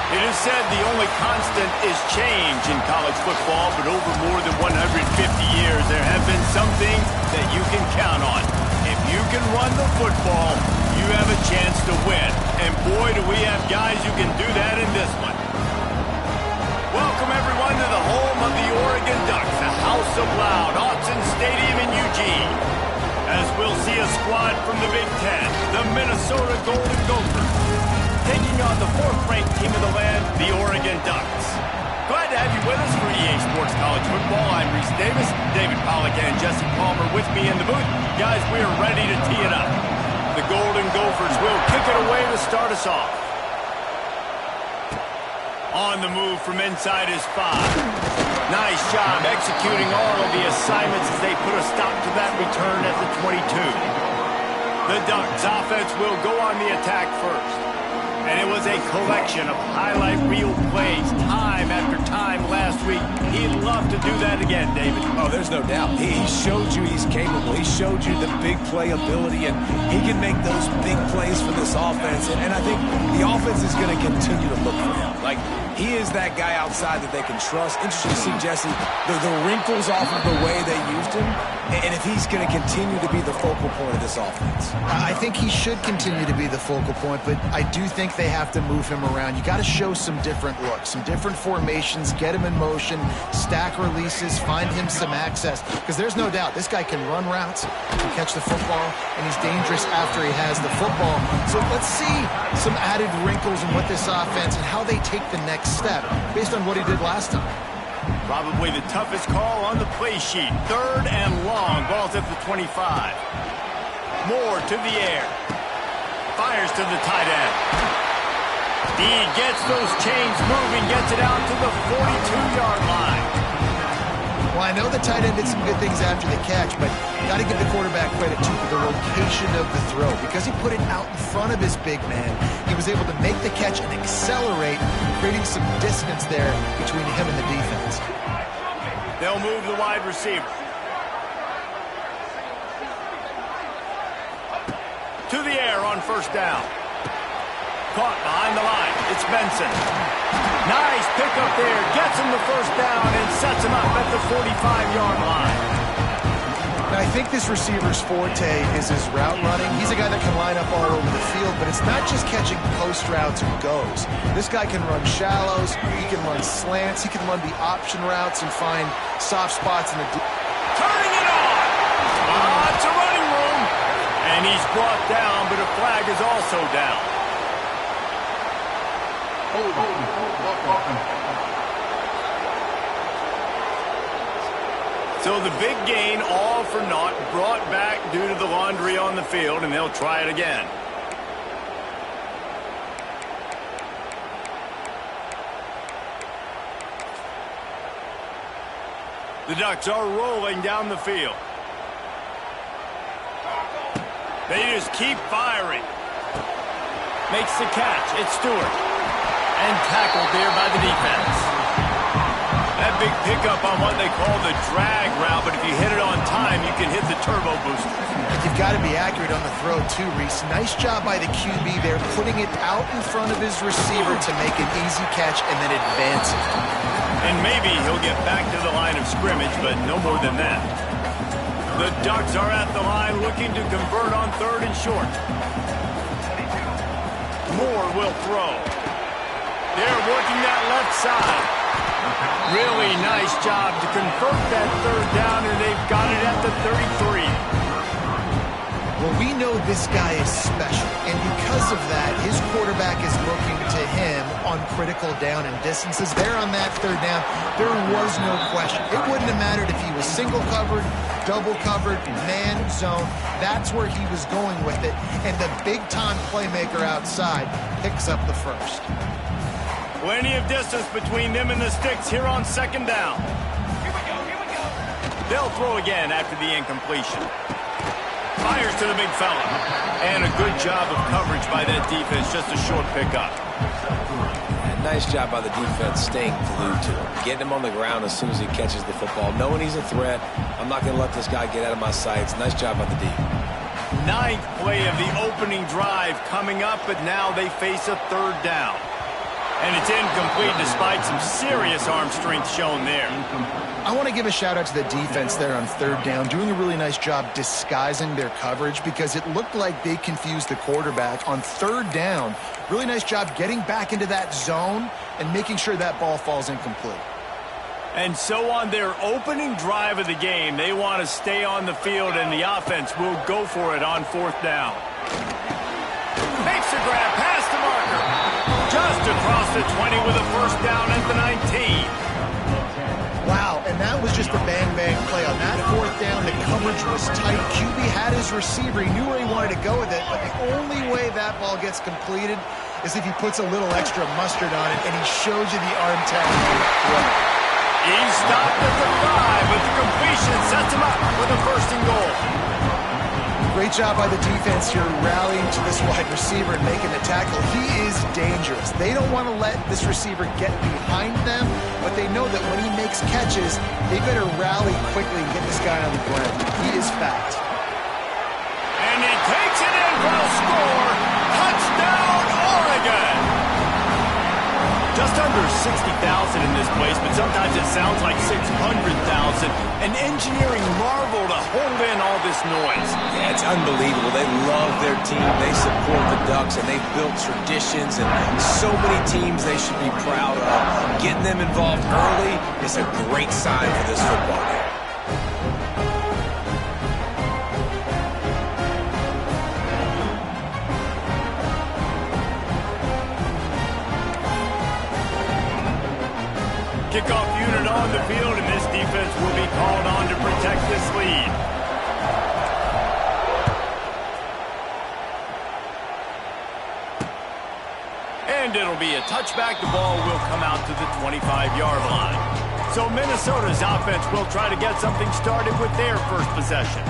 It is said the only constant is change in college football, but over more than 150 years, there have been some things that you can count on. If you can run the football, you have a chance to win. And boy, do we have guys who can do that in this one. Welcome, everyone, to the home of the Oregon Ducks, the House of Loud, Autzen Stadium in Eugene. As we'll see a squad from the Big Ten, the Minnesota Golden Gophers, taking on the fourth-ranked team of the land, the Oregon Ducks. Glad to have you with us for EA Sports College Football. I'm Reese Davis, David Pollack and Jesse Palmer with me in the booth. Guys, we are ready to tee it up. The Golden Gophers will kick it away to start us off. On the move from inside his 5. Nice job executing all of the assignments as they put a stop to that return at the 22. The Ducks offense will go on the attack first. And it was a collection of highlight reel plays time after time last week. He'd love to do that again, David. Oh, there's no doubt. He showed you he's capable. He showed you the big play ability, and he can make those big plays for this offense. And I think the offense is going to continue to look for him. Like, he is that guy outside that they can trust. Interesting to see, Jesse, the wrinkles off of the way they used him, and if he's going to continue to be the focal point of this offense. I think he should continue to be the focal point, but I do think they have to move him around. You got to show some different looks, some different formations, get him in motion, stack releases, find him some access, because there's no doubt this guy can run routes, can catch the football, and he's dangerous after he has the football. So let's see some added wrinkles in what this offense and how they take the next step based on what he did last time. Probably the toughest call on the play sheet. 3rd and long. Ball's at the 25. Moore to the air. Fires to the tight end. He gets those chains moving, gets it out to the 42-yard line. Well, I know the tight end did some good things after the catch, but you got to give the quarterback credit, too, for the location of the throw. Because he put it out in front of his big man, he was able to make the catch and accelerate, creating some distance there between him and the defense. They'll move the wide receiver. To the air on 1st down. Caught behind the line. It's Benson. Nice pickup there. Gets him the 1st down and sets him up at the 45-yard line. Now, I think this receiver's forte is his route running. He's a guy that can line up all over the field, but it's not just catching post routes and goes. This guy can run shallows, he can run slants, he can run the option routes and find soft spots in the deep. Turning it on! Lots of running room. And he's brought down, but a flag is also down. So the big gain, all for naught, brought back due to the laundry on the field, and they'll try it again. The Ducks are rolling down the field. They just keep firing. Makes the catch. It's Stewart. And tackled there by the defense. That big pickup on what they call the drag route, but if you hit it on time, you can hit the turbo booster. You've got to be accurate on the throw, too, Reese. Nice job by the QB there, putting it out in front of his receiver to make an easy catch and then advance it. And maybe he'll get back to the line of scrimmage, but no more than that. The Ducks are at the line looking to convert on 3rd and short. Moore will throw. They're working that left side. Really nice job to convert that 3rd down, and they've got it at the 33. Well, we know this guy is special, and because of that, his quarterback is looking to him on critical down and distances. There on that 3rd down, there was no question. It wouldn't have mattered if he was single covered, double covered, man zone. That's where he was going with it, and the big-time playmaker outside picks up the first. Plenty of distance between them and the sticks here on 2nd down. Here we go. They'll throw again after the incompletion. Fires to the big fella. And a good job of coverage by that defense, just a short pickup. And nice job by the defense staying glued to him. Getting him on the ground as soon as he catches the football. Knowing he's a threat, I'm not going to let this guy get out of my sights. Nice job by the D. 9th play of the opening drive coming up, but now they face a 3rd down. And it's incomplete despite some serious arm strength shown there. I want to give a shout-out to the defense there on 3rd down, doing a really nice job disguising their coverage because it looked like they confused the quarterback on 3rd down. Really nice job getting back into that zone and making sure that ball falls incomplete. And so on their opening drive of the game, they want to stay on the field, and the offense will go for it on 4th down. Makes a grab past the marker. Just across the 20 with a 1st down at the 19. Wow, and that was just a bang-bang play. On that 4th down, the coverage was tight. QB had his receiver. He knew where he wanted to go with it, but the only way that ball gets completed is if he puts a little extra mustard on it, and he shows you the arm tag. He stopped at the 5, but the completion sets him up with a 1st and goal. Great job by the defense here rallying to this wide receiver and making the tackle. He is dangerous. They don't want to let this receiver get behind them, but they know that when he makes catches, they better rally quickly and get this guy on the ground. He is fast. And he takes it in for a score. Touchdown, Oregon! Just under 60,000 in this place, but sometimes it sounds like 600,000. An engineering marvel to hold in all this noise. Yeah, it's unbelievable. They love their team. They support the Ducks, and they've built traditions and so many teams they should be proud of. Getting them involved early is a great sign for this football game. Kickoff unit on the field, and this defense will be called on to protect this lead. And it'll be a touchback. The ball will come out to the 25-yard line. So Minnesota's offense will try to get something started with their first possession.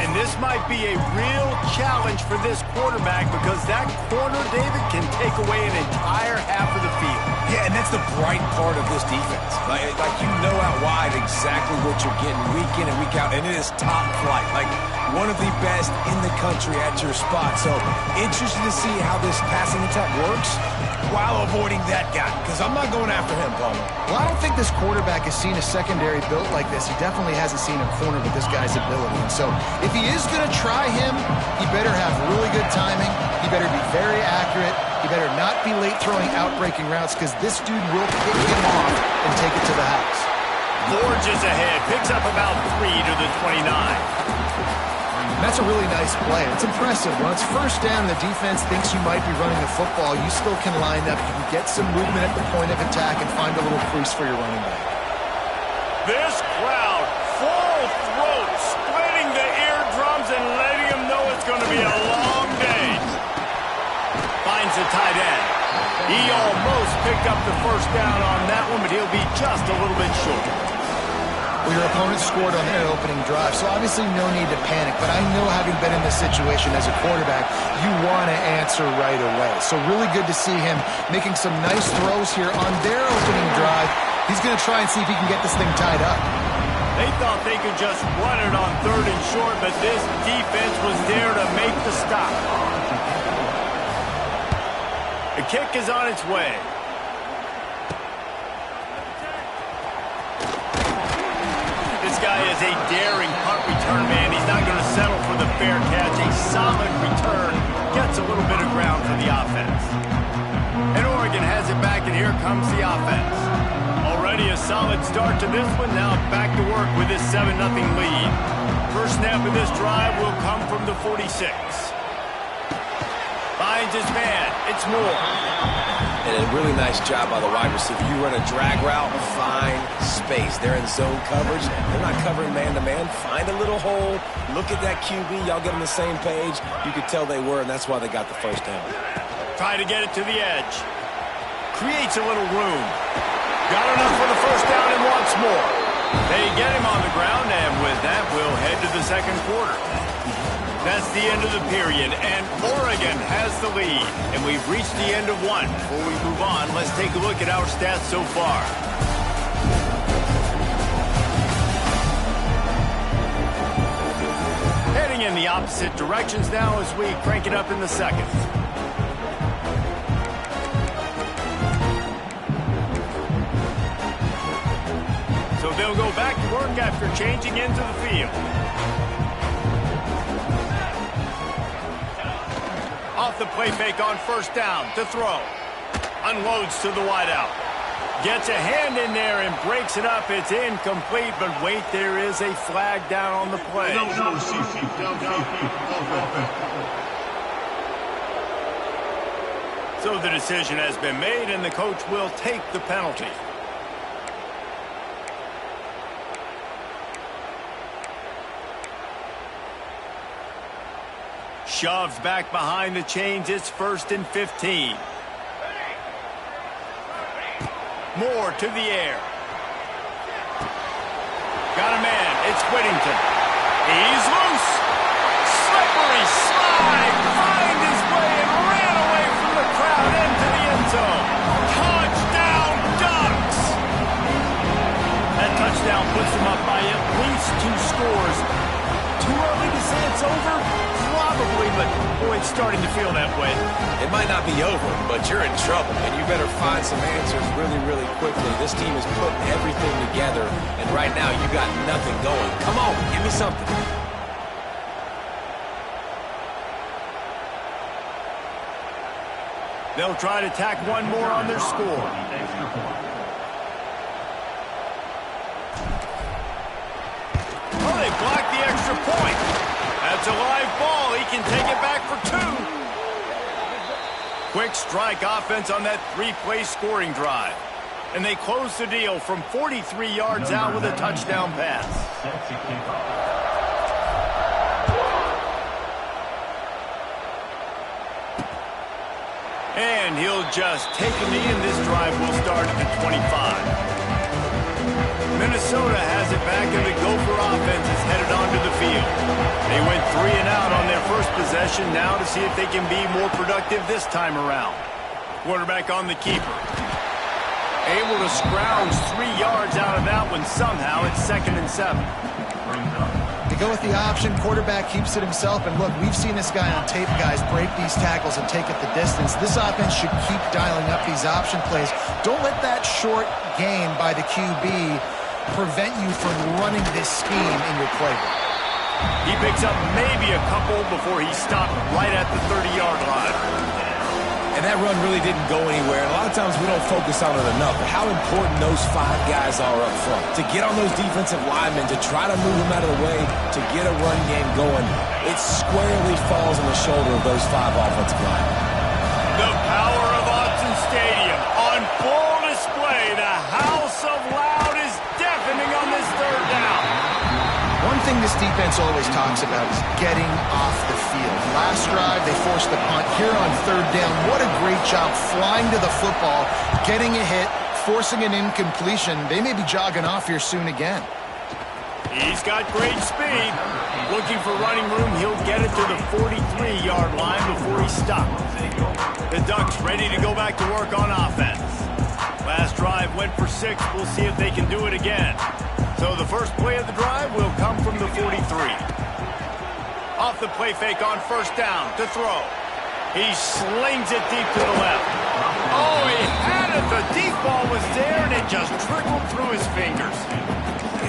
And this might be a real challenge for this quarterback because that corner, David, can take away an entire half of the field. Yeah, and that's the bright part of this defense. Like you know out wide exactly what you're getting week in and week out, and it is top flight. Like one of the best in the country at your spot. So interested to see how this passing attack works while avoiding that guy, because I'm not going after him, Palmer. Well, I don't think this quarterback has seen a secondary built like this. He definitely hasn't seen a corner with this guy's ability. And so if he is going to try him, he better have really good timing. He better be very accurate. He better not be late throwing out-breaking routes because this dude will pick him off and take it to the house. Forges ahead, picks up about 3 to the 29. That's a really nice play. It's impressive. When it's first down, the defense thinks you might be running the football. You still can line up. You can get some movement at the point of attack and find a little crease for your running back. This crowd, full throat, splitting the eardrums and letting them know it's going to be a long day. Finds the tight end. He almost picked up the first down on that one, but he'll be just a little bit short. Well, your opponent scored on their opening drive, so obviously no need to panic. But I know, having been in this situation as a quarterback, you want to answer right away. So really good to see him making some nice throws here on their opening drive. He He's going to try and see if he can get this thing tied up. They thought they could just run it on 3rd and short, but this defense was there to make the stop. The kick is on its way. This guy is a daring punt return man. He's not going to settle for the fair catch. A solid return gets a little bit of ground for the offense. And Oregon has it back, and here comes the offense. Already a solid start to this one. Now back to work with this 7-0 lead. First snap of this drive will come from the 46. Finds his man. It's Moore. And a really nice job by the wide receiver. You run a drag route, find space. They're in zone coverage. They're not covering man-to-man. Find a little hole. Look at that QB. Y'all get on the same page. You could tell they were, and that's why they got the first down. Try to get it to the edge. Creates a little room. Got enough for the first down and wants more. They get him on the ground, and with that, we'll head to the second quarter. That's the end of the period, and Oregon has the lead. And we've reached the end of one. Before we move on, let's take a look at our stats so far. Heading in the opposite directions now as we crank it up in the second. So they'll go back to work after changing into the field. Off the play fake on first down to throw. Unloads to the wideout. Gets a hand in there and breaks it up. It's incomplete, but wait, there is a flag down on the play. So the decision has been made, and the coach will take the penalty. Shoves back behind the chains. It's 1st and 15. Moore to the air. Got a man. It's Whittington. He's loose. Slippery slide. Find his way and ran away from the crowd into the end zone. Touchdown, Ducks. That touchdown puts them up by at least 2 scores. Too early to say it's over? Probably, but boy, it's starting to feel that way. It might not be over, but you're in trouble, and you better find some answers really, really quickly. This team is putting everything together, and right now you got nothing going. Come on, give me something. They'll try to tack one more on their score. Oh, they blocked the extra point. That's a live ball. He can take it back for 2. Quick strike offense on that 3-play scoring drive. And they close the deal from 43 yards out with a touchdown pass. And he'll just take a knee, and this drive will start at the 25. Minnesota has it back, and the Gopher offense is headed onto the field. They went 3 and out on their first possession, now to see if they can be more productive this time around. Quarterback on the keeper. Able to scrounge 3 yards out of that one somehow. It's 2nd and 7. They go with the option. Quarterback keeps it himself. And look, we've seen this guy on tape, guys, break these tackles and take it the distance. This offense should keep dialing up these option plays. Don't let that short gain by the QB prevent you from running this scheme in your playbook. He picks up maybe a couple before he stopped right at the 30-yard line. And that run really didn't go anywhere. And a lot of times we don't focus on it enough. But how important those 5 guys are up front. To get on those defensive linemen, to try to move them out of the way, to get a run game going, it squarely falls on the shoulder of those 5 offensive linemen. The power of Autzen Stadium on full display. The house of loud is deafening on this 3rd down. One thing this defense always talks about is getting off the field. Last drive, they forced the punt. Here on 3rd down, what a great job flying to the football, getting a hit, forcing an incompletion. They may be jogging off here soon again. He's got great speed. Looking for running room. He'll get it to the 43-yard line before he stops. The Ducks ready to go back to work on offense. Last drive went for 6. We'll see if they can do it again. So the first play of the drive will come from the 43. Off the play fake on first down to throw. He slings it deep to the left. Oh, he had it. The deep ball was there, and it just trickled through his fingers.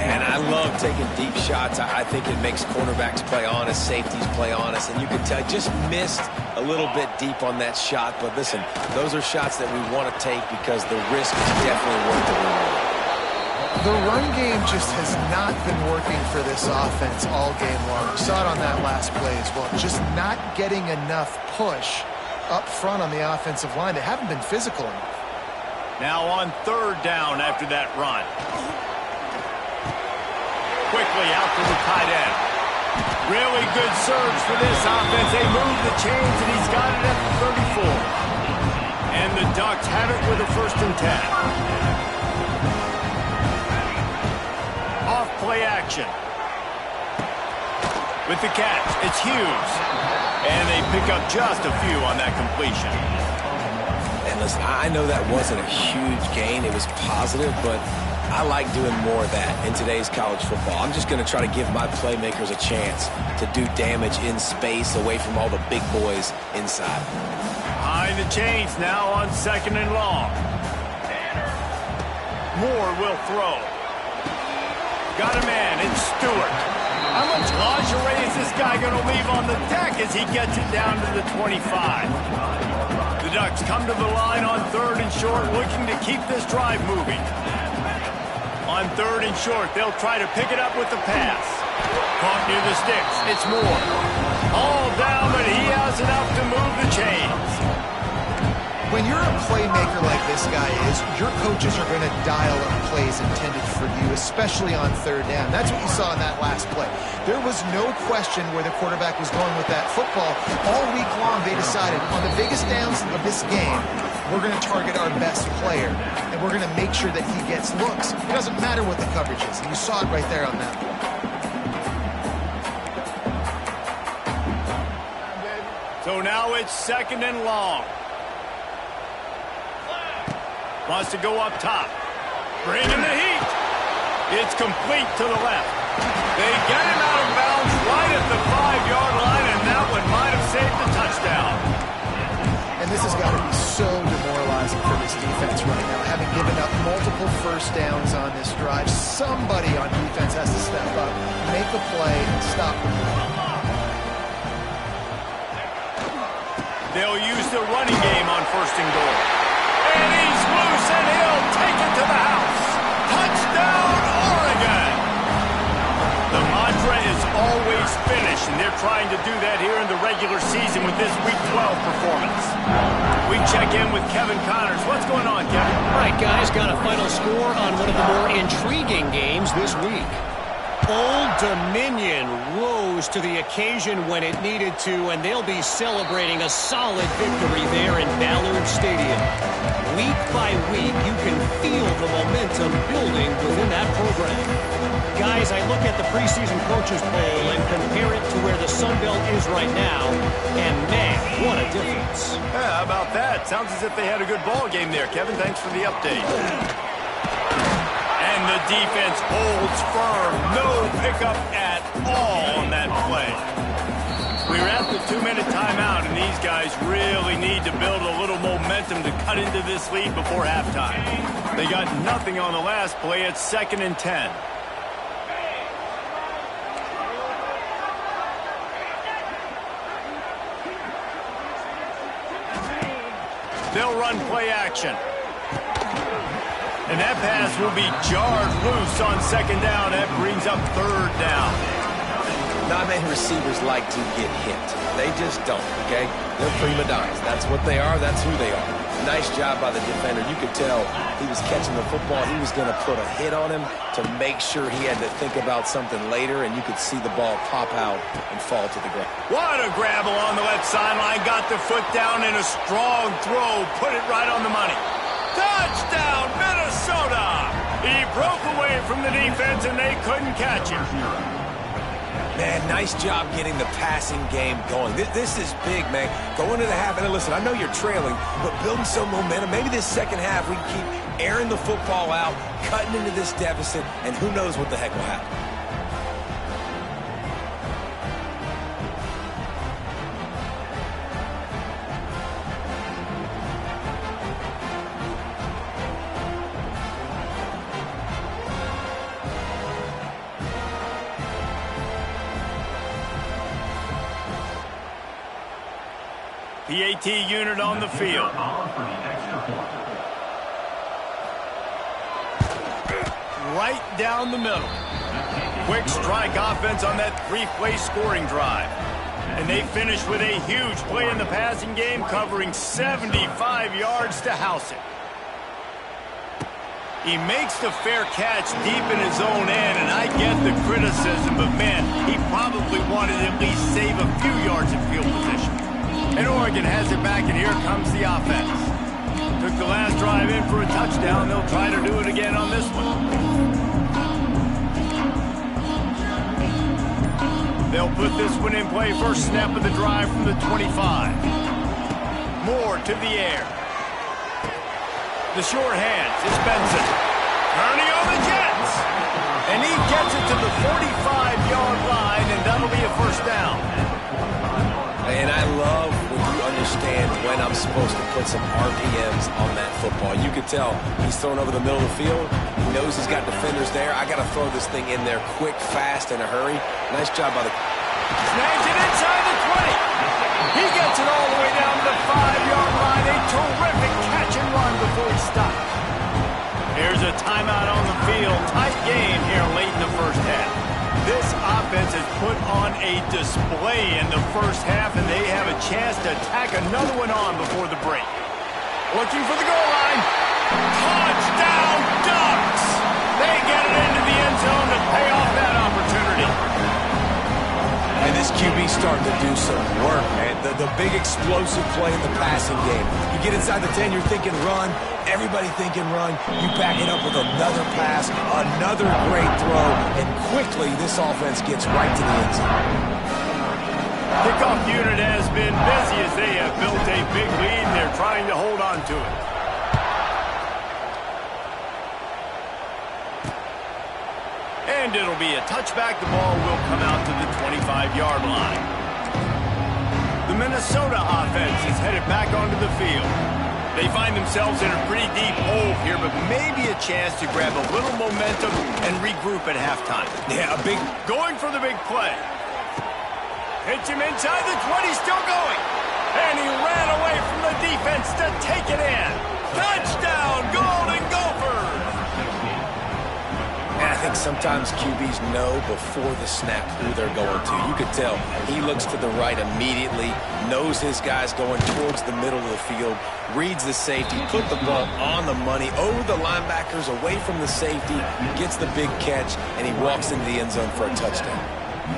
And I love taking deep shots. I think it makes cornerbacks play honest, safeties play honest, and you can tell just missed a little bit deep on that shot. But listen, those are shots that we want to take because the risk is definitely worth the reward. The run game just has not been working for this offense all game long. We saw it on that last play as well. Just not getting enough push up front on the offensive line. They haven't been physical enough. Now on third down after that run. Quickly out to the tight end. Really good surge for this offense. They move the chains, and he's got it at the 34. And the Ducks had it with a 1st and 10. Off play action. With the catch, it's Hughes. And they pick up just a few on that completion. And listen, I know that wasn't a huge gain. It was positive, but I like doing more of that in today's college football. I'm just going to try to give my playmakers a chance to do damage in space away from all the big boys inside. Behind the chains now on 2nd and long. Moore will throw. Got a man, it's Stewart. How much lingerie is this guy going to leave on the deck as he gets it down to the 25? The Ducks come to the line on 3rd and short, looking to keep this drive moving. On 3rd and short, they'll try to pick it up with the pass. Caught near the sticks, it's Moore. All down, but he has enough to move the chains. When you're a playmaker like this guy is, your coaches are going to dial up plays intended for you, especially on 3rd down. That's what you saw in that last play. There was no question where the quarterback was going with that football. All week long, they decided on the biggest downs of this game, we're going to target our best player, and we're going to make sure that he gets looks. It doesn't matter what the coverage is, and you saw it right there on that play. So now it's 2nd and long. Wants to go up top. Bringing the heat. It's complete to the left. They get him out of bounds right at the 5-yard line, and that one might have saved the touchdown. And this has got to be so demoralizing for this defense right now. Having given up multiple 1st downs on this drive, somebody on defense has to step up, make a play, and stop the play. They'll use the running game on 1st and goal. And he's loose, and he'll take it to the house. Touchdown, Oregon! The mantra is always finish, and they're trying to do that here in the regular season with this Week 12 performance. We check in with Kevin Connors. What's going on, Kevin? All right, guys, got a final score on one of the more intriguing games this week. Old Dominion rose to the occasion when it needed to, and they'll be celebrating a solid victory there in Ballard Stadium. Week by week, you can feel the momentum building within that program. Guys, I look at the preseason coaches poll and compare it to where the Sun Belt is right now, and man, what a difference. Yeah, how about that? Sounds as if they had a good ball game there, Kevin. Thanks for the update. And the defense holds firm. No pickup at all on that play. We're at the 2-minute timeout, and these guys really need to build a little momentum to cut into this lead before halftime. They got nothing on the last play. It's 2nd and 10. They'll run play action. And that pass will be jarred loose on 2nd down. That brings up 3rd down. Not many receivers like to get hit. They just don't, okay? They're prima donnas. That's what they are. That's who they are. Nice job by the defender. You could tell he was catching the football. He was going to put a hit on him to make sure he had to think about something later, and you could see the ball pop out and fall to the ground. What a grab along the left sideline. Got the foot down in a strong throw. Put it right on the money. Touchdown, Minnesota! He broke away from the defense, and they couldn't catch him. Man, nice job getting the passing game going. This is big, man. Go into the half, and listen, I know you're trailing, but building some momentum. Maybe this second half we can keep airing the football out, cutting into this deficit, and who knows what the heck will happen. PAT unit on the field. Right down the middle. Quick strike offense on that three-play scoring drive. And they finished with a huge play in the passing game, covering 75 yards to house it. He makes the fair catch deep in his own end, and I get the criticism, but man, he probably wanted to at least save a few yards of field position. And Oregon has it back, and here comes the offense. Took the last drive in for a touchdown. They'll try to do it again on this one. They'll put this one in play. First snap of the drive from the 25. Moore to the air. The short hands. It's Benson. Turning on the Jets. And he gets it to the 45-yard line, and that'll be a first down. And I love when you understand when I'm supposed to put some RPMs on that football. You could tell he's throwing over the middle of the field. He knows he's got defenders there. I got to throw this thing in there quick, fast, in a hurry. Nice job by the... Snags it inside the 20. He gets it all the way down to the 5-yard line. A terrific catch and run before he stopped. Here's a timeout on the field. Tight game here late in the first half. This offense has put on a display in the first half, and they have a chance to tack another one on before the break. Looking for the goal line. Touchdown, Ducks! They get it into the end zone to pay off that opportunity. And this QB starting to do some work, man. The big explosive play in the passing game. You get inside the 10, you're thinking run. Everybody thinking run. You back it up with another pass, another great throw, and quickly this offense gets right to the end zone. Kickoff unit has been busy as they have built a big lead, and they're trying to hold on to it. And it'll be a touchback. The ball will come out to the 25-yard line. The Minnesota offense is headed back onto the field. They find themselves in a pretty deep hole here, but maybe a chance to grab a little momentum and regroup at halftime. Yeah, going for the big play. Hits him inside the 20, still going. And he ran away from the defense to take it in. Touchdown, Golden Gophers! And I think sometimes QBs know before the snap who they're going to. You could tell he looks to the right immediately, knows his guy's going towards the middle of the field, reads the safety, put the ball on the money, over the linebackers, away from the safety, gets the big catch, and he walks into the end zone for a touchdown.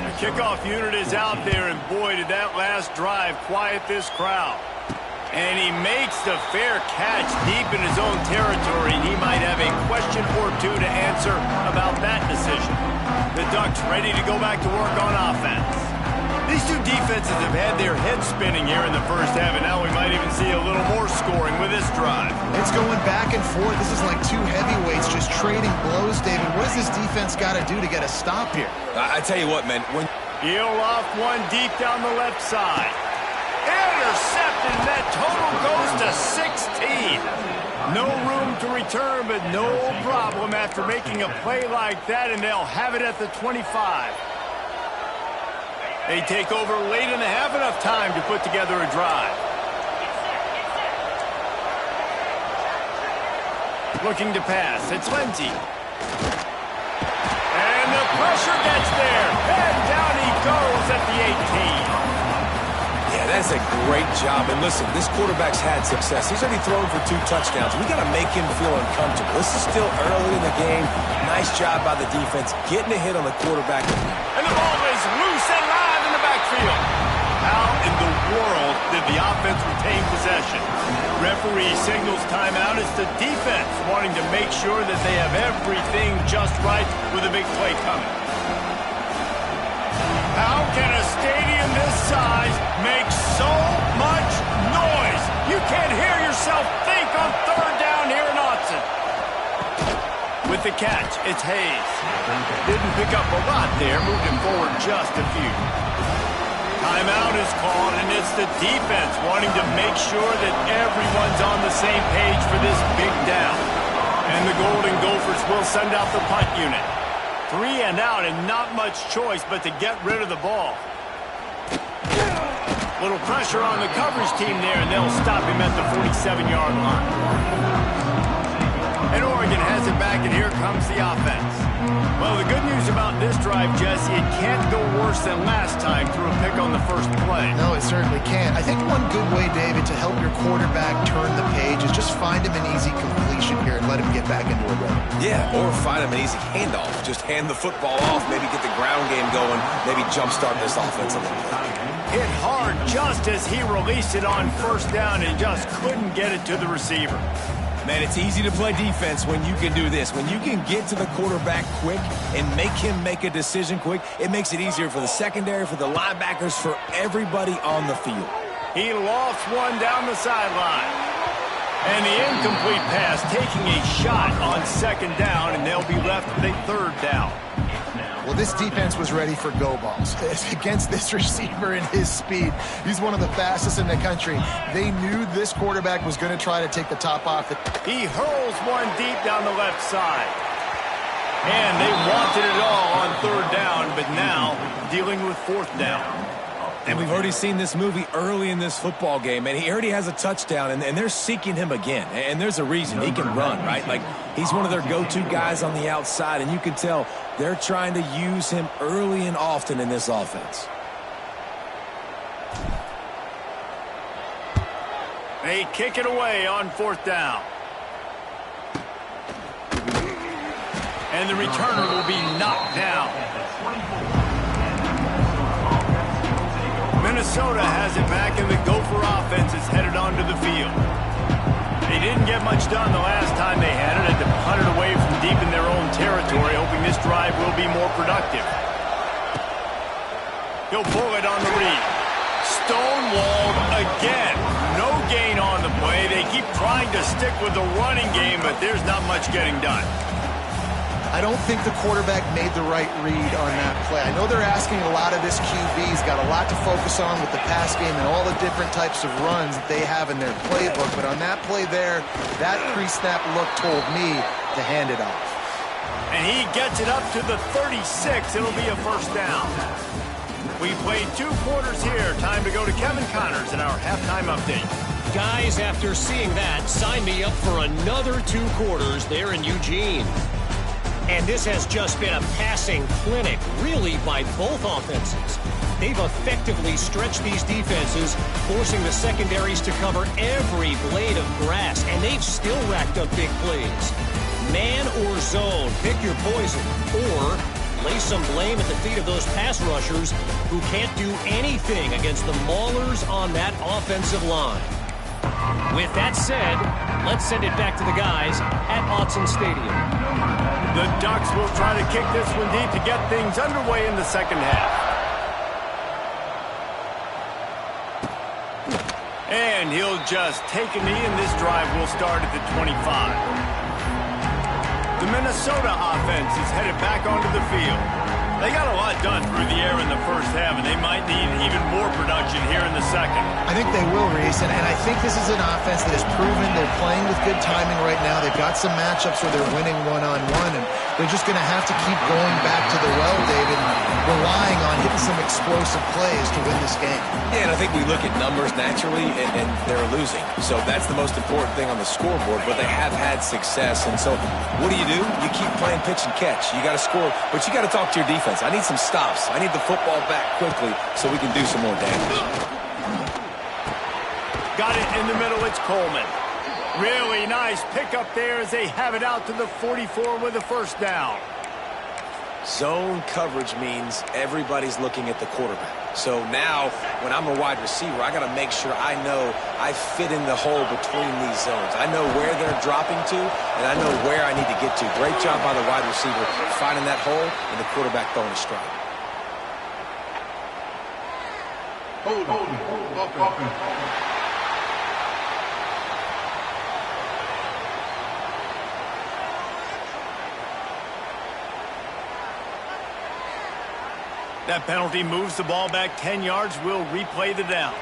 The kickoff unit is out there, and boy, did that last drive quiet this crowd. And he makes the fair catch deep in his own territory. He might have a question or two to answer about that decision. The Ducks ready to go back to work on offense. These two defenses have had their heads spinning here in the first half, and now we might even see a little more scoring with this drive. It's going back and forth. This is like two heavyweights just trading blows, David. What does this defense got to do to get a stop here? I tell you what, man. He'll off one deep down the left side. Intercepted, and that total goes to 16. No room to return, but no problem after making a play like that, and they'll have it at the 25. They take over late in the half, enough time to put together a drive. Looking to pass, it's Lindsey. And the pressure gets there, and down he goes at the 18. Yeah, that's a great job. And listen, this quarterback's had success. He's already thrown for 2 touchdowns. We got to make him feel uncomfortable. This is still early in the game. Nice job by the defense, getting a hit on the quarterback. And the ball is loose and live in the backfield. How in the world did the offense retain possession? Referee signals timeout. It's the defense wanting to make sure that they have everything just right with a big play coming. How can a stadium this size make so much noise? You can't hear yourself think on third down here in Autzen. With the catch, it's Hayes. Didn't pick up a lot there, moved him forward just a few. Timeout is called, and it's the defense wanting to make sure that everyone's on the same page for this big down. And the Golden Gophers will send out the punt unit. 3 and out, and not much choice but to get rid of the ball. Little pressure on the coverage team there, and they'll stop him at the 47-yard line. And Oregon has it back, and here comes the offense. Well, the good news about this drive, Jesse, it can't go worse than last time through a pick on the first play. No, it certainly can't. I think one good way, David, to help your quarterback turn the page is just find him an easy completion here and let him get back into a rhythm. Yeah, or find him an easy handoff. Just hand the football off, maybe get the ground game going, maybe jumpstart this offense a little bit. Hit hard just as he released it on first down and just couldn't get it to the receiver. Man, it's easy to play defense when you can do this. When you can get to the quarterback quick and make him make a decision quick, it makes it easier for the secondary, for the linebackers, for everybody on the field. He lofts one down the sideline. And the incomplete pass taking a shot on second down, and they'll be left with a third down. Well, this defense was ready for go balls. Against this receiver and his speed, he's one of the fastest in the country. They knew this quarterback was going to try to take the top off it. He hurls one deep down the left side. And they wanted it all on third down, but now dealing with fourth down. And we've already seen this movie early in this football game, and he already has a touchdown, and they're seeking him again. And there's a reason. He can run, right? Like, he's one of their go-to guys on the outside, and you can tell they're trying to use him early and often in this offense. They kick it away on fourth down. And the returner will be knocked down. Minnesota has it back, and the Gopher offense is headed onto the field. They didn't get much done the last time they had it. Had to punt it away from deep in their own territory, hoping this drive will be more productive. He'll pull it on the read. Stonewalled again. No gain on the play. They keep trying to stick with the running game, but there's not much getting done. I don't think the quarterback made the right read on that play. I know they're asking a lot of this QB. He's got a lot to focus on with the pass game and all the different types of runs that they have in their playbook. But on that play there, that pre-snap look told me to hand it off. And he gets it up to the 36. It'll be a first down. We played 2 quarters here. Time to go to Kevin Connors in our halftime update. Guys, after seeing that, sign me up for another 2 quarters there in Eugene. And this has just been a passing clinic, really, by both offenses. They've effectively stretched these defenses, forcing the secondaries to cover every blade of grass, and they've still racked up big plays. Man or zone, pick your poison, or lay some blame at the feet of those pass rushers who can't do anything against the maulers on that offensive line. With that said, let's send it back to the guys at Autzen Stadium. The Ducks will try to kick this one deep to get things underway in the second half. And he'll just take a knee, and this drive will start at the 25. The Minnesota offense is headed back onto the field. They got a lot done through the air in the first half, and they might need even more production here in the second. I think they will, Reese, and I think this is an offense that has proven they're playing with good timing right now. They've got some matchups where they're winning one-on-one, and they're just going to have to keep going back to the well, David, and relying on hitting some explosive plays to win this game. Yeah, and I think we look at numbers naturally, and they're losing. So that's the most important thing on the scoreboard, but they have had success. And so what do? You keep playing pitch and catch. You got to score, but you got to talk to your defense. I need some stops. I need the football back quickly so we can do some more damage. Got it in the middle. It's Coleman. Really nice pickup there as they have it out to the 44 with a first down. Zone coverage means everybody's looking at the quarterback. So now, when I'm a wide receiver, I got to make sure I know I fit in the hole between these zones. I know where they're dropping to, and I know where I need to get to. Great job by the wide receiver finding that hole, and the quarterback throwing a strike. That penalty moves the ball back 10 yards. We'll replay the down.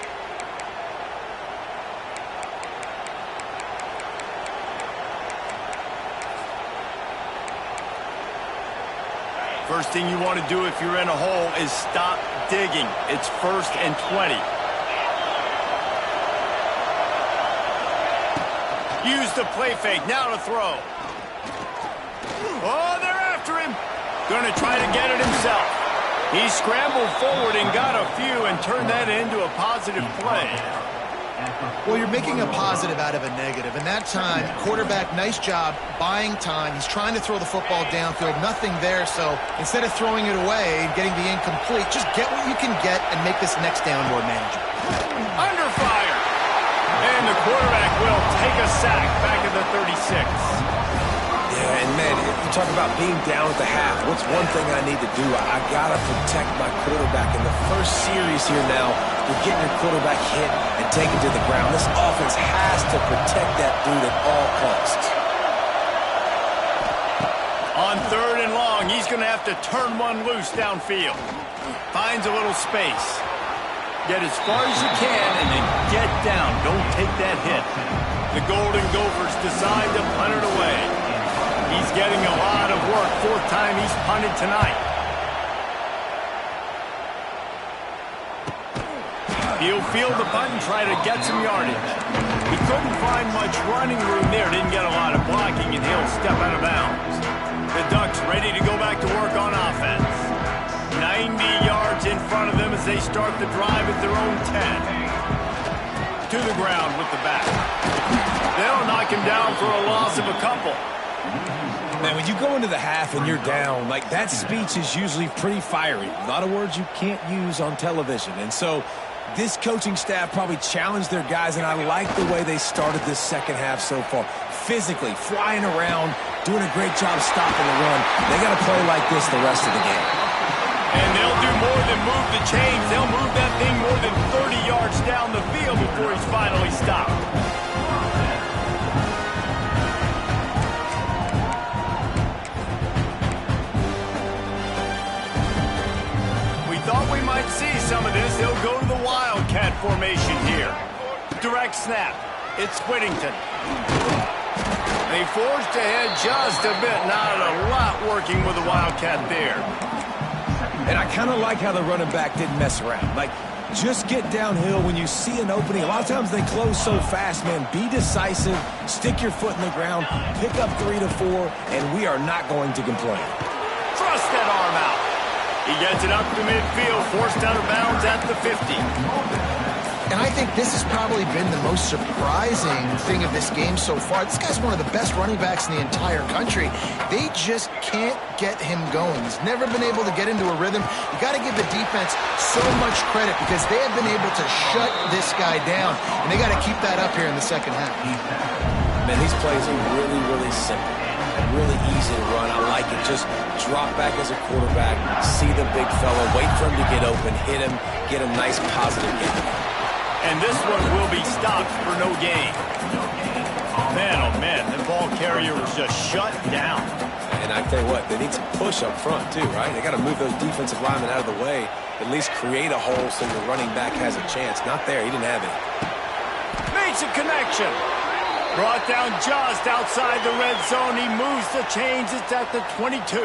First thing you want to do if you're in a hole is stop digging. It's 1st and 20. Use the play fake. Now to throw. Oh, they're after him. Going to try to get it himself. He scrambled forward and got a few and turned that into a positive play. Well, you're making a positive out of a negative. And that time, quarterback, nice job buying time. He's trying to throw the football downfield. Nothing there, so instead of throwing it away and getting the incomplete, just get what you can get and make this next down more manageable. Under fire. And the quarterback will take a sack back at the 36. Yeah, and man, you talk about being down at the half. What's one thing I need to do? I got to protect my quarterback. In the first series here now, you're getting your quarterback hit and taken to the ground. This offense has to protect that dude at all costs. On 3rd and long, he's going to have to turn one loose downfield. Finds a little space. Get as far as you can and then get down. Don't take that hit. The Golden Gophers decide to punt it away. He's getting a lot of work. 4th time he's punted tonight. He'll field the punt and try to get some yardage. He couldn't find much running room there. Didn't get a lot of blocking, and he'll step out of bounds. The Ducks ready to go back to work on offense. 90 yards in front of them as they start the drive at their own 10. To the ground with the back. They'll knock him down for a loss of a couple. Man, when you go into the half and you're down, like that speech is usually pretty fiery. A lot of words you can't use on television. And so this coaching staff probably challenged their guys, and I like the way they started this second half so far. Physically, flying around, doing a great job stopping the run. They got to play like this the rest of the game. And they'll do more than move the chains. They'll move that thing more than 30 yards down the field before he's finally stopped. We might see some of this. They'll go to the Wildcat formation here. Direct snap. It's Whittington. They forged ahead just a bit. Not a lot working with the Wildcat there. And I kind of like how the running back didn't mess around. Like, just get downhill when you see an opening. A lot of times they close so fast, man. Be decisive. Stick your foot in the ground. Pick up 3 to 4, and we are not going to complain. Thrust that arm out. He gets it up to midfield, forced out of bounds at the 50. And I think this has probably been the most surprising thing of this game so far. This guy's one of the best running backs in the entire country. They just can't get him going. He's never been able to get into a rhythm. You got to give the defense so much credit because they have been able to shut this guy down. And they got to keep that up here in the second half. Man, these plays are really, really simple. Really easy to run. I like it. Just drop back as a quarterback, see the big fella, wait for him to get open, hit him, get a nice positive game. And this one will be stopped for no gain. Man, oh man, the ball carrier was just shut down. And I tell you what, they need some push up front too, right? They got to move those defensive linemen out of the way, at least create a hole so the running back has a chance. Not there. He didn't have it. Makes a connection. Brought down just outside the red zone. He moves the chains. It's at the 22.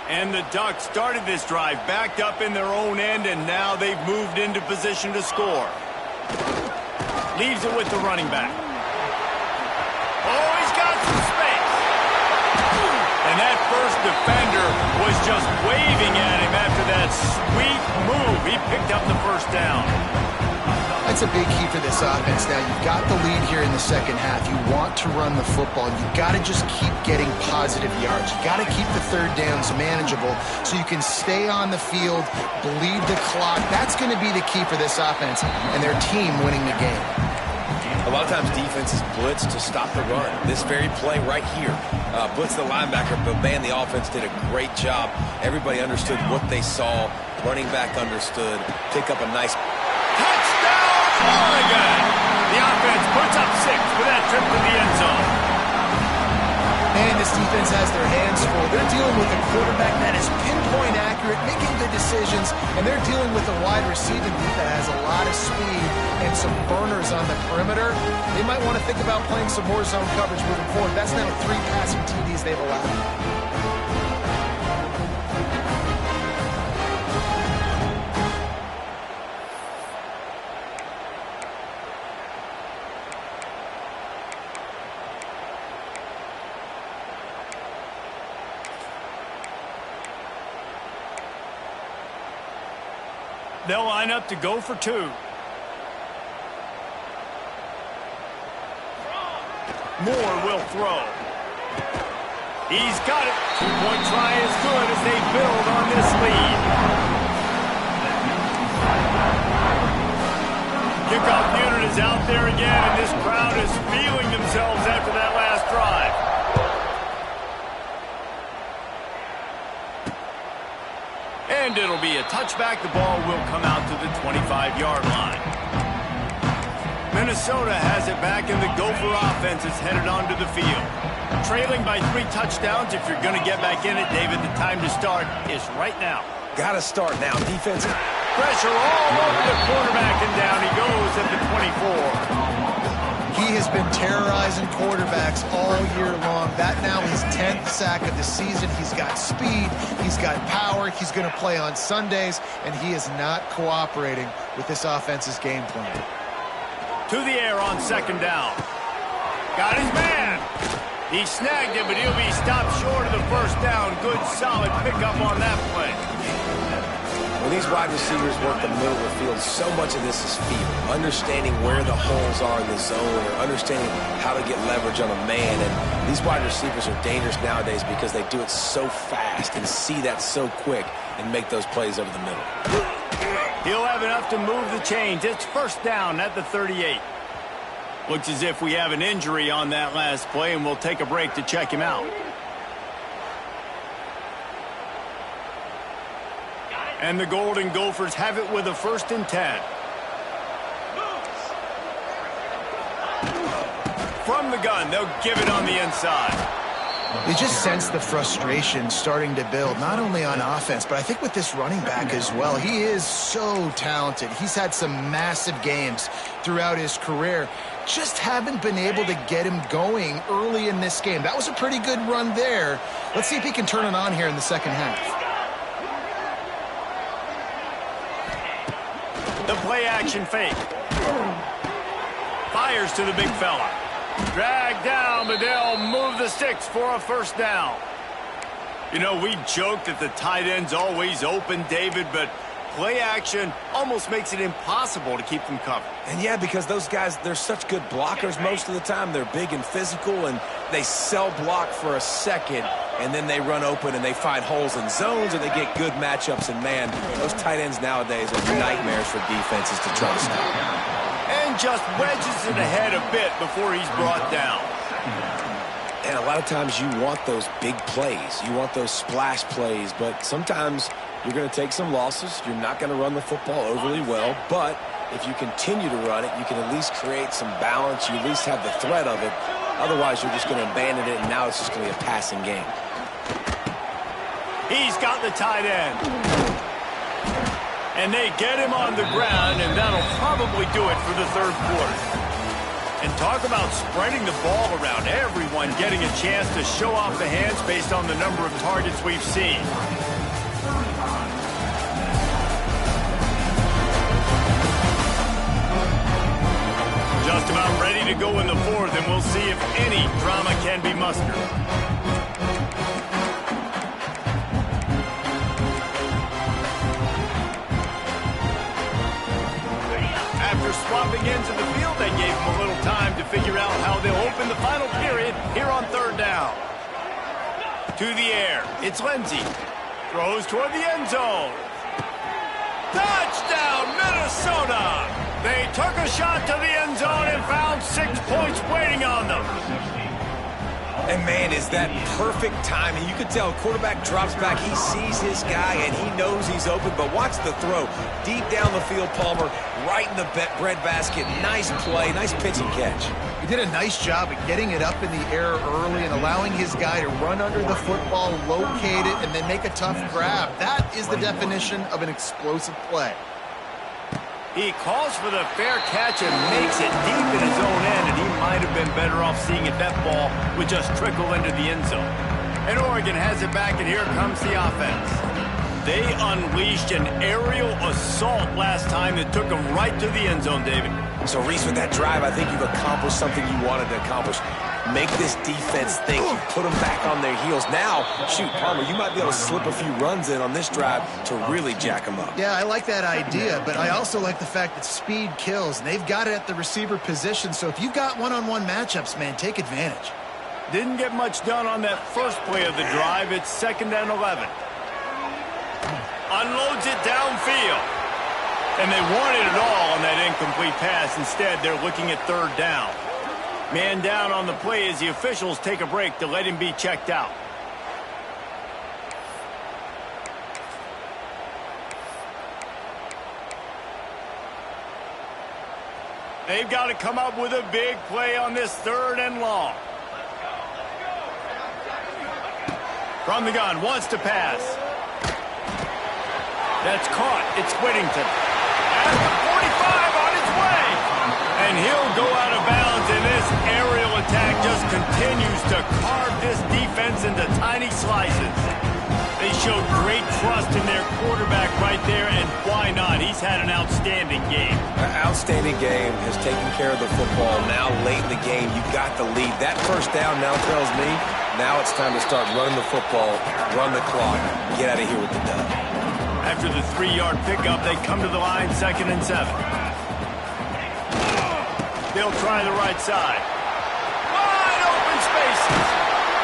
And the Ducks started this drive backed up in their own end, and now they've moved into position to score. Leaves it with the running back. Oh, he's got some space. And that first defender was just waving at him after that sweet move. He picked up the first down. That's a big key for this offense. Now, you've got the lead here in the second half. You want to run the football. You've got to just keep getting positive yards. You've got to keep the third downs manageable so you can stay on the field, bleed the clock. That's going to be the key for this offense and their team winning the game. A lot of times defenses blitz to stop the run. This very play right here, blitz the linebacker, but man, the offense did a great job. Everybody understood what they saw. Running back understood. Pick up a nice touchdown, Oregon! The offense puts up 6 for that trip to the end zone. And this defense has their hands full. They're dealing with a quarterback that is pinpoint accurate, making good decisions, and they're dealing with a wide receiving group that has a lot of speed and some burners on the perimeter. They might want to think about playing some more zone coverage moving forward. That's now 3 passing TDs they've allowed. They'll line up to go for 2. Moore will throw. He's got it. 2-point try is good as they build on this lead. Kickoff unit is out there again, and this crowd is feeling themselves after that last drive. And it'll be a touchback. The ball will come out to the 25-yard line. Minnesota has it back, and the Gopher offense is headed onto the field. Trailing by 3 touchdowns. If you're going to get back in it, David, the time to start is right now. Got to start now. Defense. Pressure all over the quarterback, and down he goes at the 24. He has been terrorizing quarterbacks all year long. That now his 10th sack of the season. He's got speed. He's got power. He's going to play on Sundays, and he is not cooperating with this offense's game plan. To the air on 2nd down. Got his man. He snagged it, but he'll be stopped short of the 1st down. Good, solid pickup on that play. When these wide receivers work the middle of the field, so much of this is feel. Understanding where the holes are in the zone, or understanding how to get leverage on a man. And these wide receivers are dangerous nowadays because they do it so fast and see that so quick and make those plays over the middle. He'll have enough to move the chains. It's 1st down at the 38. Looks as if we have an injury on that last play, and we'll take a break to check him out. And the Golden Gophers have it with a 1st and 10. From the gun, they'll give it on the inside. You just sense the frustration starting to build, not only on offense, but I think with this running back as well. He is so talented. He's had some massive games throughout his career. Just haven't been able to get him going early in this game. That was a pretty good run there. Let's see if he can turn it on here in the 2nd half. The play-action fake. Fires to the big fella. Dragged down, but they'll move the sticks for a 1st down. You know, we joke that the tight end's always open, David, but play action almost makes it impossible to keep them covered. And yeah, because those guys, they're such good blockers most of the time. They're big and physical, and they sell block for a second, and then they run open and they find holes in zones, or they get good matchups. And man, those tight ends nowadays are nightmares for defenses to try to stop. And just wedges it ahead a bit before he's brought down. And a lot of times you want those big plays. You want those splash plays, but sometimes you're going to take some losses. You're not going to run the football overly well, but if you continue to run it, you can at least create some balance. You at least have the threat of it. Otherwise, you're just going to abandon it, and now it's just going to be a passing game. He's got the tight end. And they get him on the ground, and that'll probably do it for the 3rd quarter. And talk about spreading the ball around. Everyone getting a chance to show off the hands based on the number of targets we've seen. Just about ready to go in the 4th, and we'll see if any drama can be mustered. After swapping into the field, they gave him a little time to figure out how they'll open the final period here on 3rd down. To the air, it's Lindsey. Throws toward the end zone. Touchdown, Minnesota! They took a shot to the end zone and found 6 And, man, is that perfect timing. You can tell quarterback drops back. He sees his guy, and he knows he's open. But watch the throw. Deep down the field, Palmer, right in the breadbasket. Nice play, nice pitch and catch. He did a nice job of getting it up in the air early and allowing his guy to run under the football, locate it, and then make a tough grab. That is the definition of an explosive play. He calls for the fair catch and makes it deep in his own end, and he might have been better off seeing if that ball would just trickle into the end zone. And Oregon has it back, and here comes the offense. They unleashed an aerial assault last time that took them right to the end zone, David. So, Reese, with that drive, I think you've accomplished something you wanted to accomplish. Make this defense think. You put them back on their heels. Now, shoot, Palmer, you might be able to slip a few runs in on this drive to really jack them up. Yeah, I like that idea, but I also like the fact that speed kills, and they've got it at the receiver position. So if you've got one-on-one matchups, man, take advantage. Didn't get much done on that first play of the drive. It's 2nd and 11. Unloads it downfield. And they wanted it all on that incomplete pass. Instead, they're looking at 3rd down. Man down on the play as the officials take a break to let him be checked out. They've got to come up with a big play on this 3rd and long. From the gun, wants to pass. That's caught. It's Whittington. At the 45 on its way. And he'll go out of bounds, and this aerial attack just continues to carve this defense into tiny slices. They showed great trust in their quarterback right there, and why not? He's had an outstanding game. Outstanding game, has taken care of the football. Now, late in the game, you got the lead. That first down now tells me now it's time to start running the football, run the clock, get out of here with the dub. After the 3-yard pickup, they come to the line, 2nd and 7. They'll try the right side. Wide open spaces.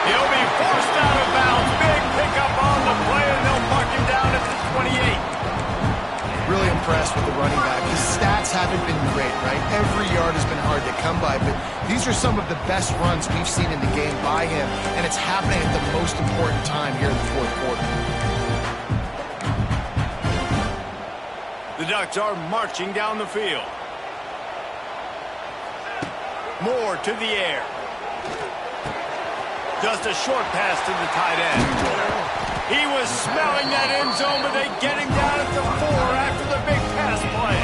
He'll be forced out of bounds. Big pickup on the play, and they'll mark him down at the 28. Really impressed with the running back. His stats haven't been great, right? Every yard has been hard to come by, but these are some of the best runs we've seen in the game by him, and it's happening at the most important time here in the 4th quarter. The Ducks are marching down the field. Moore to the air. Just a short pass to the tight end. He was smelling that end zone, but they get him down at the 4 after the big pass play.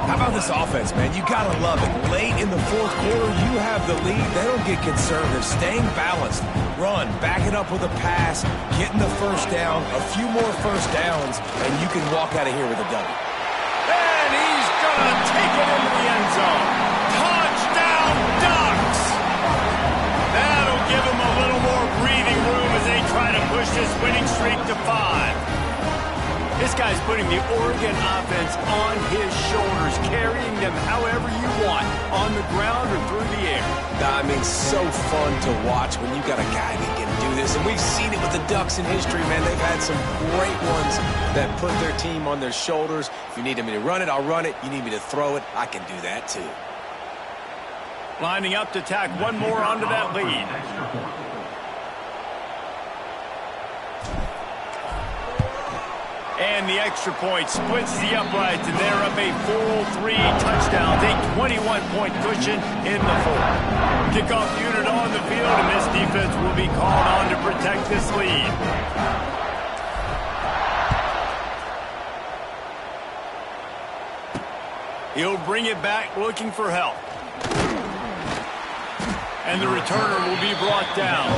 How about this offense, man? You got to love it. Late in the 4th quarter, you have the lead. They don't get conservative. Staying balanced. Run, back it up with a pass, getting the first down, a few more first downs, and you can walk out of here with a W. And he's going to take it into the end zone. Touchdown, Ducks! That'll give him a little more breathing room as they try to push this winning streak to 5. This guy's putting the Oregon offense on his shoulders, carrying them however you want, on the ground or through the air. I mean, so fun to watch when you got a guy that can do this. And we've seen it with the Ducks in history, man. They've had some great ones that put their team on their shoulders. If you need me to run it, I'll run it. You need me to throw it, I can do that too. Lining up to tack one more onto that lead. And the extra point splits the uprights, and they're up a full 3 touchdowns, a 21-point cushion in the 4th. Kickoff unit on the field, and this defense will be called on to protect this lead. He'll bring it back looking for help. And the returner will be brought down.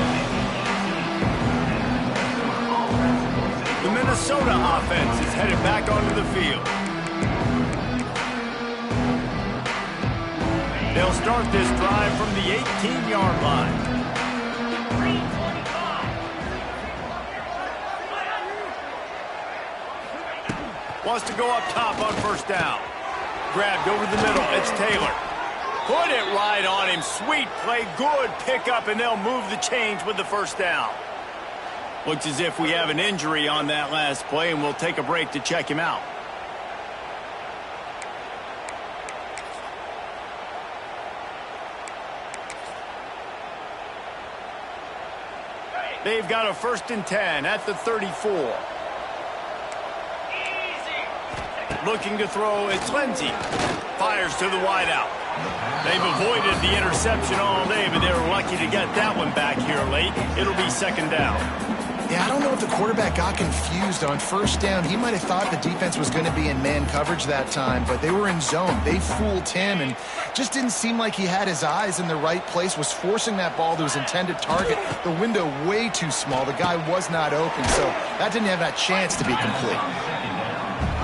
The Minnesota offense is headed back onto the field. They'll start this drive from the 18-yard line. Wants to go up top on first down. Grabbed over the middle. It's Taylor. Put it right on him. Sweet play. Good pickup, and they'll move the chains with the first down. Looks as if we have an injury on that last play, and we'll take a break to check him out. They've got a 1st and 10 at the 34. Looking to throw, it's Lindsey. Fires to the wideout. They've avoided the interception all day, but they were lucky to get that one back here late. It'll be 2nd down. Yeah, I don't know if the quarterback got confused on 1st down. He might have thought the defense was going to be in man coverage that time, but they were in zone. They fooled him and just didn't seem like he had his eyes in the right place, was forcing that ball to his intended target. The window way too small. The guy was not open, so that didn't have that chance to be complete.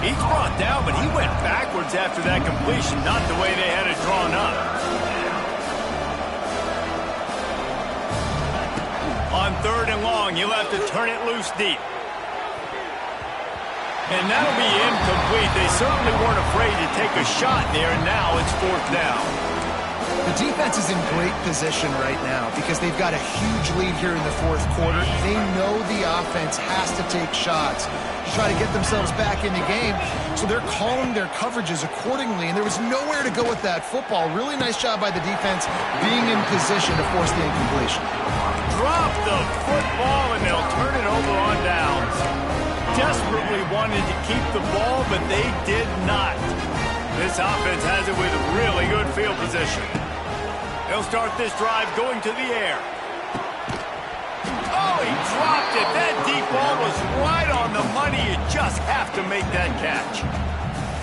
He's brought down, but he went backwards after that completion, not the way they had it drawn up. On 3rd and long, you'll have to turn it loose deep. And that'll be incomplete. They certainly weren't afraid to take a shot there, and now it's 4th down. The defense is in great position right now because they've got a huge lead here in the 4th quarter. They know the offense has to take shots to try to get themselves back in the game, so they're calling their coverages accordingly, and there was nowhere to go with that football. Really nice job by the defense being in position to force the incompletion. Drop the football, and they'll turn it over on downs. Desperately wanted to keep the ball, but they did not. This offense has it with really good field position. They'll start this drive going to the air. Oh, he dropped it. That deep ball was right on the money. You just have to make that catch.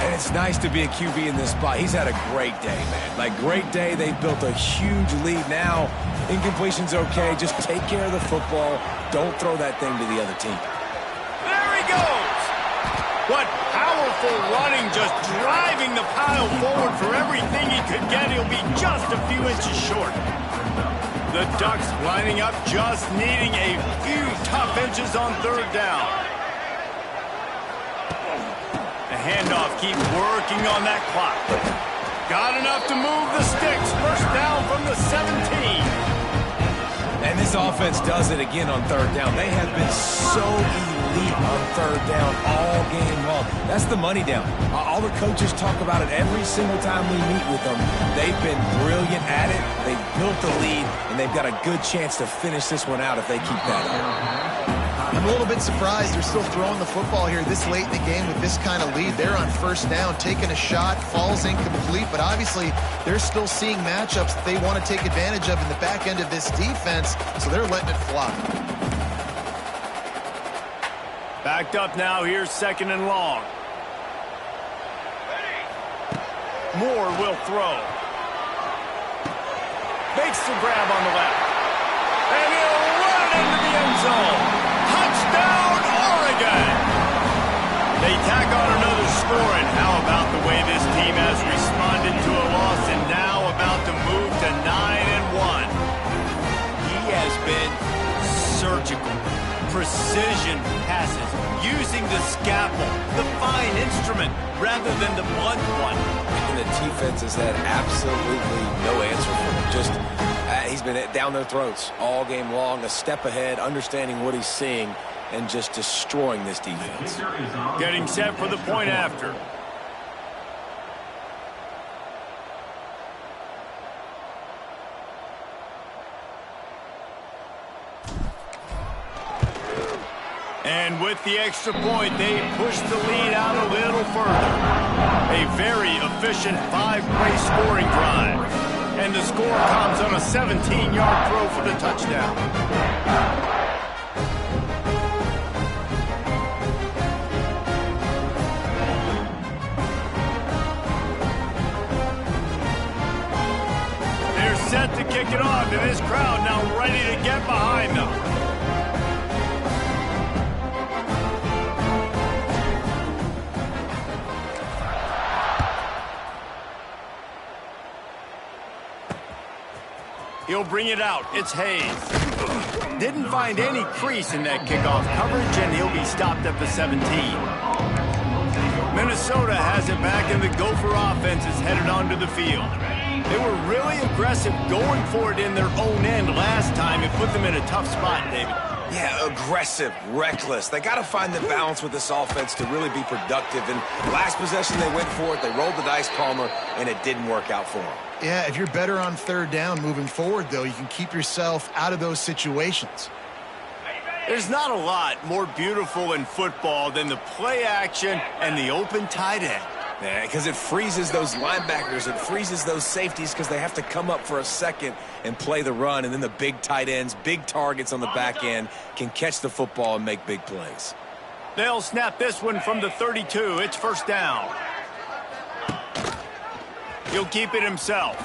And it's nice to be a QB in this spot. He's had a great day, man. Like, great day. They've built a huge lead now. Incompletion's okay. Just take care of the football. Don't throw that thing to the other team. There he goes. What powerful running, just driving the pile forward for everything he could get. He'll be just a few inches short. The Ducks lining up, just needing a few tough inches on 3rd down. The handoff keeps working on that clock. Got enough to move the sticks. 1st down from the 17. And this offense does it again on 3rd down. They have been so elite on 3rd down all game long. That's the money down. All the coaches talk about it every single time we meet with them. They've been brilliant at it. They've built the lead, and they've got a good chance to finish this one out if they keep that up. I'm a little bit surprised they're still throwing the football here this late in the game with this kind of lead. They're on 1st down, taking a shot, falls incomplete, but obviously they're still seeing matchups that they want to take advantage of in the back end of this defense, so they're letting it fly. Backed up now, here's 2nd and long. Moore will throw. Makes the grab on the left. And he'll run it into the end zone. Touchdown, Oregon! They tack on another score, and how about the way this team has responded to a loss and now about to move to 9-1. He has been surgical. Precision passes, using the scalpel, the fine instrument, rather than the blunt one. And the defense has had absolutely no answer for him. Just, he's been down their throats all game long, a step ahead, understanding what he's seeing, and just destroying this defense. Getting set for the point after. And with the extra point, they push the lead out a little further. A very efficient 5-play scoring drive. And the score comes on a 17-yard throw for the touchdown. They're set to kick it off, and this crowd now ready to get behind them. He'll bring it out. It's Hayes. Didn't find any crease in that kickoff coverage, and he'll be stopped at the 17. Minnesota has it back, and the Gopher offense is headed onto the field. They were really aggressive going for it in their own end last time. It put them in a tough spot, David. Yeah, aggressive, reckless. They got to find the balance with this offense to really be productive. And last possession, they went for it. They rolled the dice, Palmer, and it didn't work out for them. Yeah, if you're better on 3rd down moving forward, though, you can keep yourself out of those situations. There's not a lot more beautiful in football than the play action and the open tight end. Yeah, because it freezes those linebackers. It freezes those safeties because they have to come up for a second and play the run. And then the big tight ends, big targets on the back end can catch the football and make big plays. They'll snap this one from the 32. It's first down. He'll keep it himself.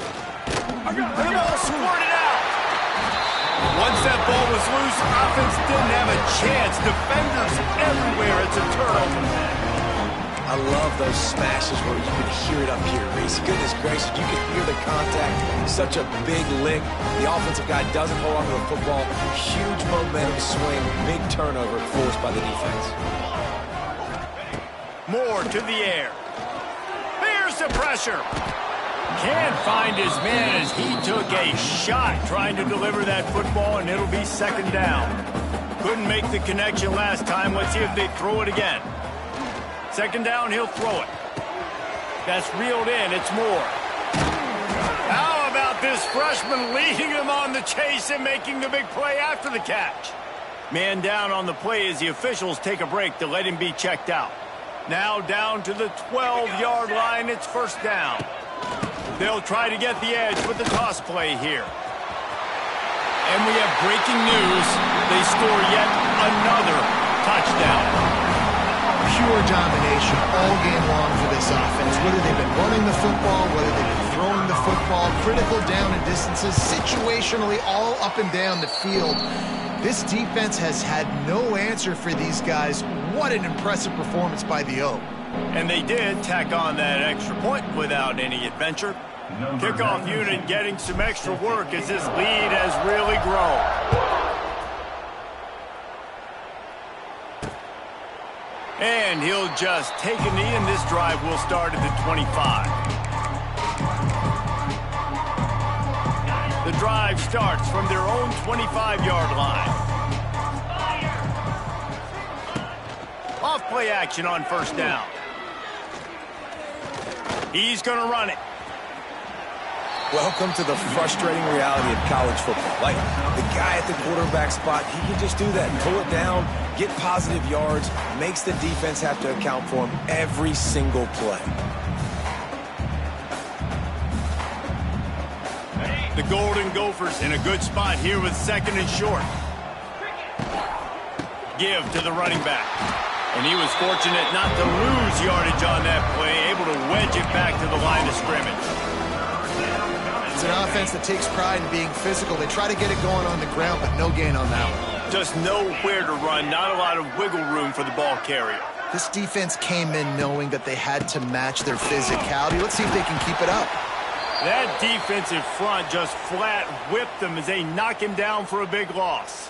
And the ball squirted out. Once that ball was loose, offense didn't have a chance. Defenders everywhere. It's a turnover. I love those smashes where you can hear it up here, Reese. Goodness gracious, you can hear the contact. Such a big lick. The offensive guy doesn't hold on to the football. Huge momentum swing. Big turnover forced by the defense. Moore to the air. Here's the pressure. Can't find his man as he took a shot trying to deliver that football, and it'll be second down. Couldn't make the connection last time. Let's see if they throw it again. Second down, he'll throw it. That's reeled in. It's Moore. How about this freshman leading him on the chase and making the big play after the catch? Man down on the play as the officials take a break to let him be checked out. Now down to the 12-yard line. It's first down. They'll try to get the edge with the toss play here. And we have breaking news. They score yet another touchdown. Pure domination all game long for this offense. Whether they've been running the football, whether they've been throwing the football, critical down and distances, situationally all up and down the field. This defense has had no answer for these guys. What an impressive performance by the O. And they did tack on that extra point without any adventure. Kickoff unit getting some extra work as this lead has really grown. And he'll just take a knee, and this drive will start at the 25. The drive starts from their own 25-yard line. Off play action on first down. He's going to run it. Welcome to the frustrating reality of college football. Like, the guy at the quarterback spot, he can just do that. Pull it down, get positive yards, makes the defense have to account for him every single play. The Golden Gophers in a good spot here with second and short. Give to the running back. And he was fortunate not to lose yardage on that play, able to wedge it back to the line of scrimmage. It's an offense that takes pride in being physical. They try to get it going on the ground, but no gain on that one. Just nowhere to run, not a lot of wiggle room for the ball carrier. This defense came in knowing that they had to match their physicality. Let's see if they can keep it up. That defensive front just flat whipped them as they knock him down for a big loss.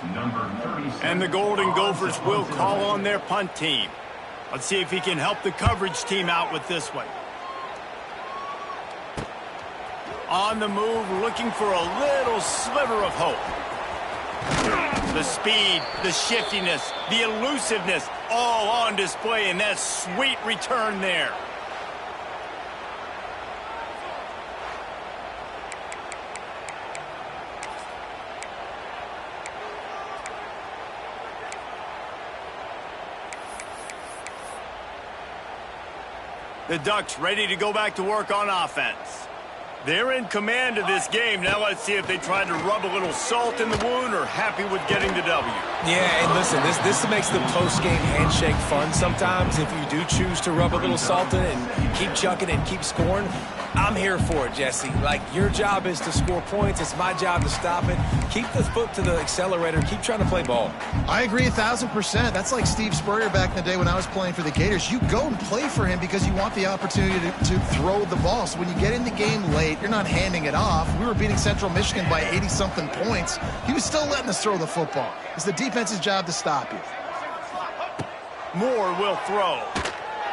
And the Golden Gophers will call on their punt team. Let's see if he can help the coverage team out with this one. On the move, looking for a little sliver of hope. The speed, the shiftiness, the elusiveness, all on display in that sweet return there. The Ducks ready to go back to work on offense. They're in command of this game. Now let's see if they try to rub a little salt in the wound or happy with getting the W. Yeah, and listen, this makes the post-game handshake fun sometimes. If you do choose to rub a little salt in it and keep chucking and keep scoring, I'm here for it, Jesse. Like, your job is to score points. It's my job to stop it. Keep the foot to the accelerator. Keep trying to play ball. I agree 1,000%. That's like Steve Spurrier back in the day when I was playing for the Gators. You go and play for him because you want the opportunity to throw the ball. So when you get in the game late, you're not handing it off. We were beating Central Michigan by 80-something points. He was still letting us throw the football. It's the defense's job to stop you. Moore will throw.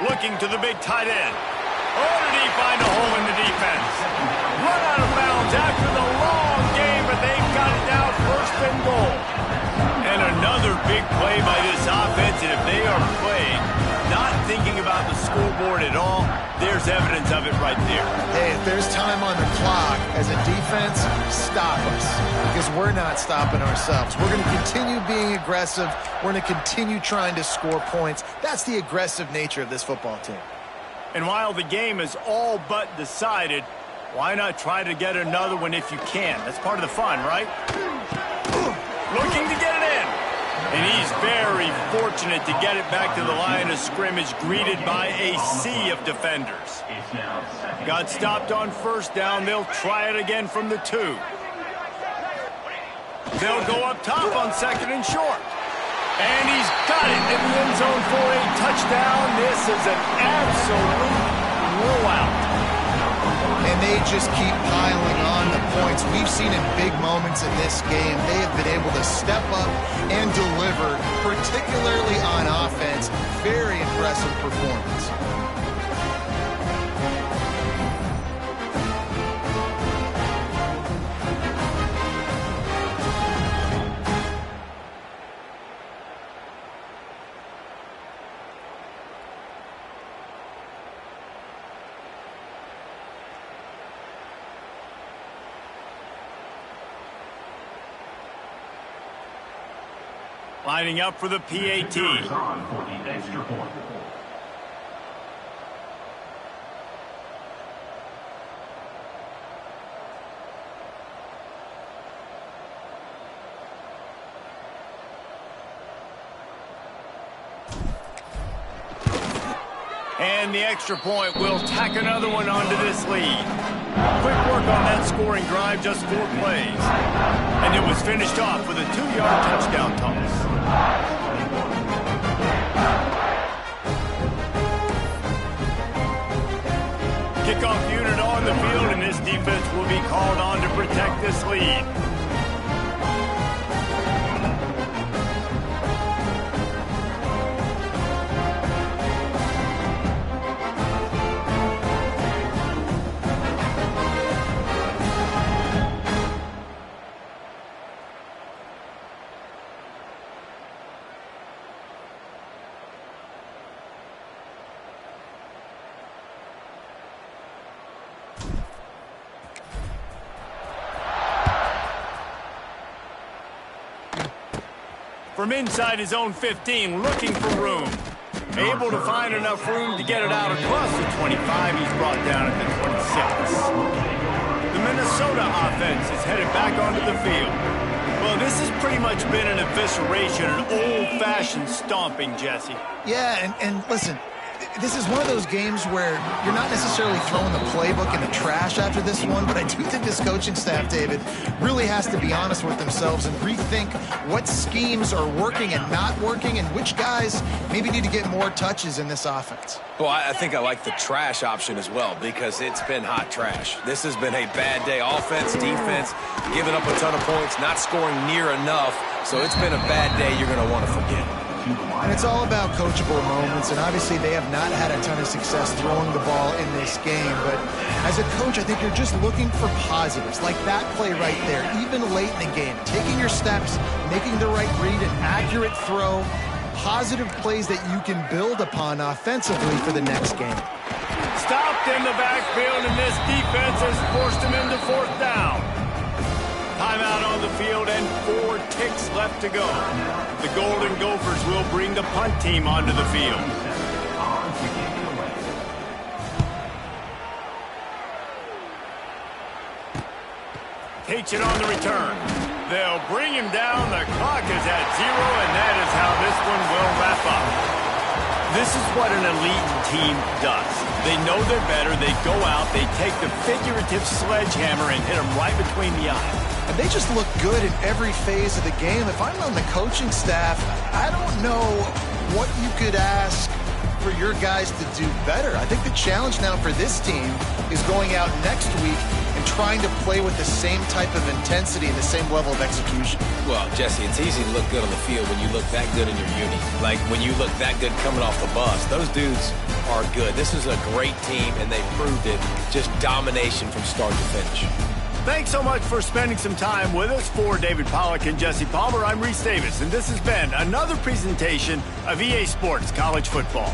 Looking to the big tight end. Oh, did he find a hole in the defense? Run out of bounds after the long game, but they've got it now first and goal. And another big play by this offense, and if they are playing, not thinking about the scoreboard at all, there's evidence of it right there. Hey, if there's time on the clock, as a defense, stop us. because we're not stopping ourselves. We're going to continue being aggressive. We're going to continue trying to score points. That's the aggressive nature of this football team. And while the game is all but decided, why not try to get another one if you can? That's part of the fun, right? Looking to get it in. And he's very fortunate to get it back to the line of scrimmage, greeted by a sea of defenders. Got stopped on first down. They'll try it again from the 2. They'll go up top on 2nd and short. And he's got it in the end zone for a touchdown. This is an absolute blowout. And they just keep piling on the points. We've seen in big moments in this game, they have been able to step up and deliver, particularly on offense. Very impressive performance. Lining up for the PAT. And the extra point will tack another one onto this lead. Quick work on that scoring drive, just 4 plays. And it was finished off with a 2-yard touchdown toss. Kickoff unit on the field, and this defense will be called on to protect this lead. From inside his own 15, looking for room. Able to find enough room to get it out across the 25. He's brought down at the 26. The Minnesota offense is headed back onto the field. Well, this has pretty much been an evisceration, an old-fashioned stomping, Jesse. Yeah, and listen, this is one of those games where you're not necessarily throwing the playbook in the trash after this one, but I do think this coaching staff, David, really has to be honest with themselves and rethink what schemes are working and not working and which guys maybe need to get more touches in this offense. Well, I think I like the trash option as well because it's been hot trash. This has been a bad day. Offense, defense, giving up a ton of points, not scoring near enough. So it's been a bad day you're going to want to forget. And it's all about coachable moments, and obviously they have not had a ton of success throwing the ball in this game. But as a coach, I think you're just looking for positives, like that play right there, even late in the game. Taking your steps, making the right read, an accurate throw, positive plays that you can build upon offensively for the next game. Stopped in the backfield, and this defense has forced him into 4th down. Timeout on the field and 4 ticks left to go. The Golden Gophers will bring the punt team onto the field. Takes it on the return. They'll bring him down. The clock is at 0, and that is how this one will wrap up. This is what an elite team does. They know they're better. They go out. They take the figurative sledgehammer and hit them right between the eyes. And they just look good in every phase of the game. If I'm on the coaching staff, I don't know what you could ask for your guys to do better. I think the challenge now for this team is going out next week and trying to play with the same type of intensity and the same level of execution. Well, Jesse, it's easy to look good on the field when you look that good in your uni. Like when you look that good coming off the bus. Those dudes are good. This is a great team, and they proved it. Just domination from start to finish. Thanks so much for spending some time with us. For David Pollack and Jesse Palmer, I'm Reese Davis, and this has been another presentation of EA Sports College Football.